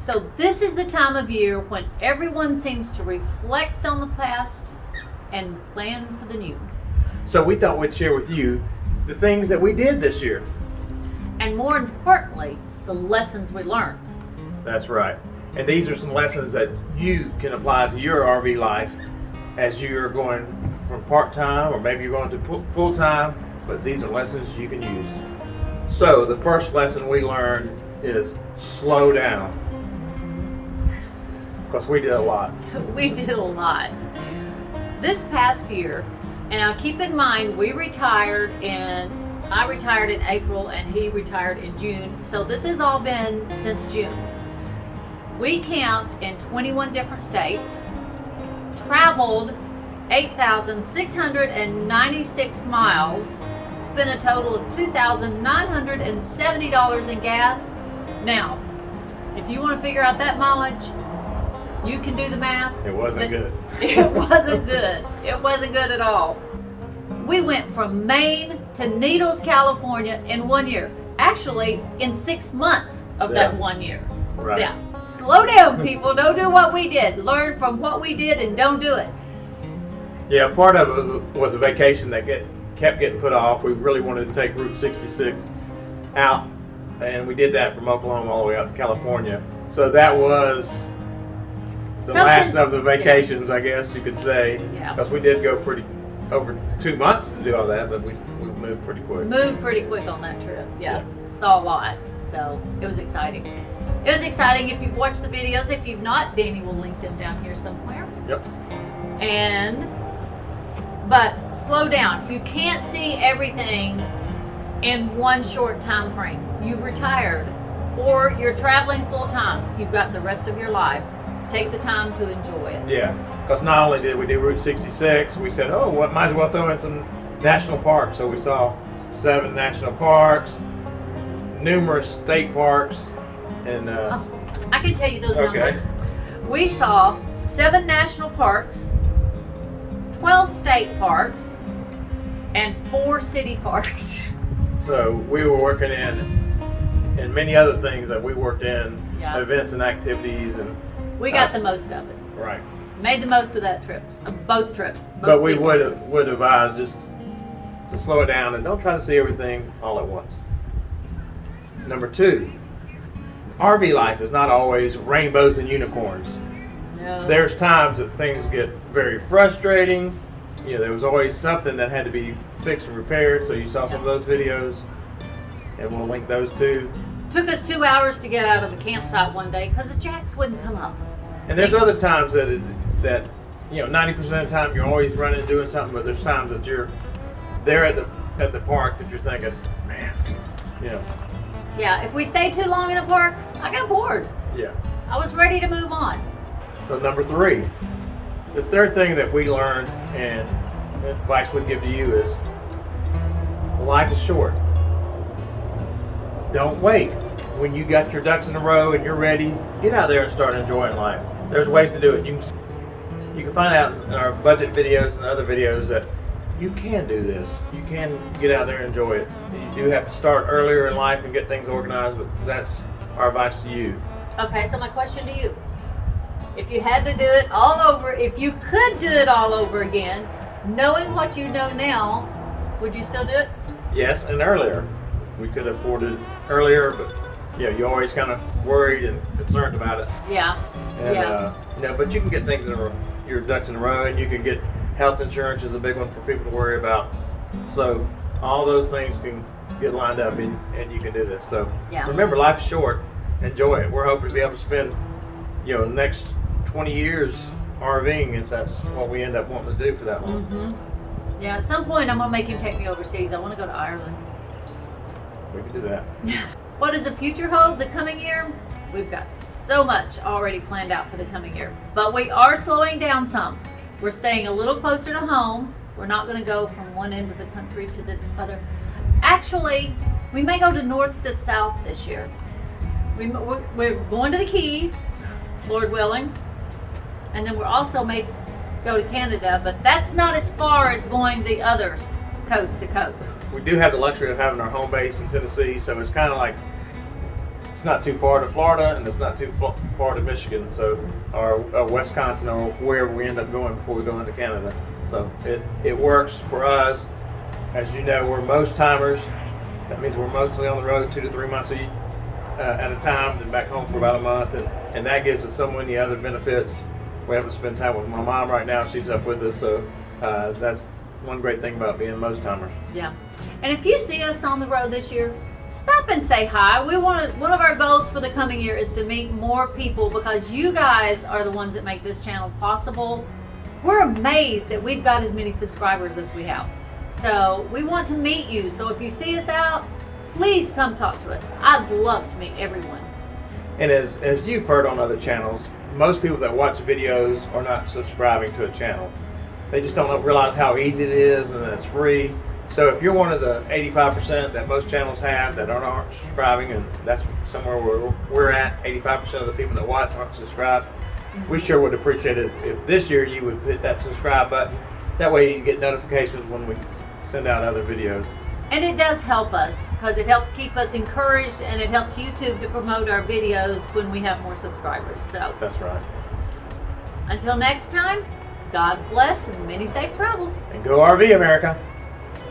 So this is the time of year when everyone seems to reflect on the past and plan for the new. So we thought we'd share with you the things that we did this year. And more importantly, the lessons we learned. That's right. And these are some lessons that you can apply to your RV life as you're going from part-time, or maybe you're going to full-time, but these are lessons you can use. So the first lesson we learned is slow down. Because we did a lot. We did a lot. This past year, and now keep in mind, I retired in April and he retired in June. So this has all been since June. We camped in 21 different states, traveled 8,696 miles, spent a total of $2,970 in gas. Now, if you want to figure out that mileage, you can do the math. It wasn't good. It wasn't good. It wasn't good at all. We went from Maine to Needles, California in 1 year. Actually, in 6 months of that 1 year. Right. Yeah. Slow down, people. Don't do what we did. Learn from what we did and don't do it. Yeah, part of it was a vacation that kept getting put off. We really wanted to take Route 66 out, and we did that from Oklahoma all the way out to California. So that was the last of the vacations, I guess you could say. Yeah. Because we did go over 2 months to do all that, but we moved pretty quick. Moved pretty quick on that trip. Yeah. Saw a lot. So it was exciting. It was exciting if you've watched the videos. If you've not, Danny will link them down here somewhere. Yep. But slow down. You can't see everything in one short time frame. You've retired or you're traveling full time. You've got the rest of your lives. Take the time to enjoy it. Yeah, because not only did we do Route 66, we said, might as well throw in some national parks. So we saw 7 national parks, numerous state parks, and I can tell you those numbers. We saw 7 national parks, 12 state parks, and 4 city parks. So we were working in many other things that we worked in, events and activities, and we got the most of it. Right. Made the most of that trip, of both trips. But we would advise just to slow it down and don't try to see everything all at once. Number 2, RV life is not always rainbows and unicorns. No. There's times that things get very frustrating. There was always something that had to be fixed and repaired, so you saw some of those videos, and we'll link those too. Took us 2 hours to get out of the campsite one day because the jacks wouldn't come up. And there's other times that 90% of the time you're always running doing something, but there's times that you're there at the park that you're thinking, man, Yeah, if we stayed too long in a park, I got bored. Yeah. I was ready to move on. So number 3, the third thing that we learned and advice we'd give to you is life is short. Don't wait. When you got your ducks in a row and you're ready, get out there and start enjoying life. There's ways to do it. You can find out in our budget videos and other videos that you can do this. You can get out there and enjoy it. You do have to start earlier in life and get things organized, but that's our advice to you. Okay, so my question to you. If you had to do it all over, if you could do it all over again, knowing what you know now, would you still do it? Yes, and earlier. We could have afforded earlier, but you're always kind of worried and concerned about it. Yeah. And, but you can get things your ducks in a row, and you can get health insurance is a big one for people to worry about. So all those things can get lined up, and you can do this. So remember, life's short. Enjoy it. We're hoping to be able to spend, the next 20 years RVing if that's what we end up wanting to do for that long. Mm-hmm. Yeah, at some point I'm going to make him take me overseas. I want to go to Ireland. We can do that. What does the future hold the coming year? We've got so much already planned out for the coming year. But we are slowing down some. We're staying a little closer to home. We're not going to go from one end of the country to the other. Actually, we may go to north to south this year. We're going to the Keys, Lord willing. And then we're also may go to Canada, but that's not as far as going the others coast to coast. We do have the luxury of having our home base in Tennessee, so it's kind of like it's not too far to Florida, and it's not too far to Michigan, so or Wisconsin, or wherever we end up going before we go into Canada. So it works for us. As you know, we're most timers. That means we're mostly on the road 2 to 3 months at a time, and back home for about a month, and that gives us so many other benefits. We have to spend time with my mom right now. She's up with us, so that's one great thing about being most timers. Yeah. And if you see us on the road this year, stop and say hi. One of our goals for the coming year is to meet more people, because you guys are the ones that make this channel possible. We're amazed that we've got as many subscribers as we have. So we want to meet you. So if you see us out, please come talk to us. I'd love to meet everyone. And as you've heard on other channels, most people that watch videos are not subscribing to a channel. They just don't realize how easy it is and that it's free. So if you're one of the 85% that most channels have that aren't subscribing, and that's somewhere where we're at, 85% of the people that watch aren't subscribed, we sure would appreciate it if this year you would hit that subscribe button. That way you can get notifications when we send out other videos. And it does help us, because it helps keep us encouraged, and it helps YouTube to promote our videos when we have more subscribers. So that's right. Until next time, God bless and many safe travels. And go RV, America.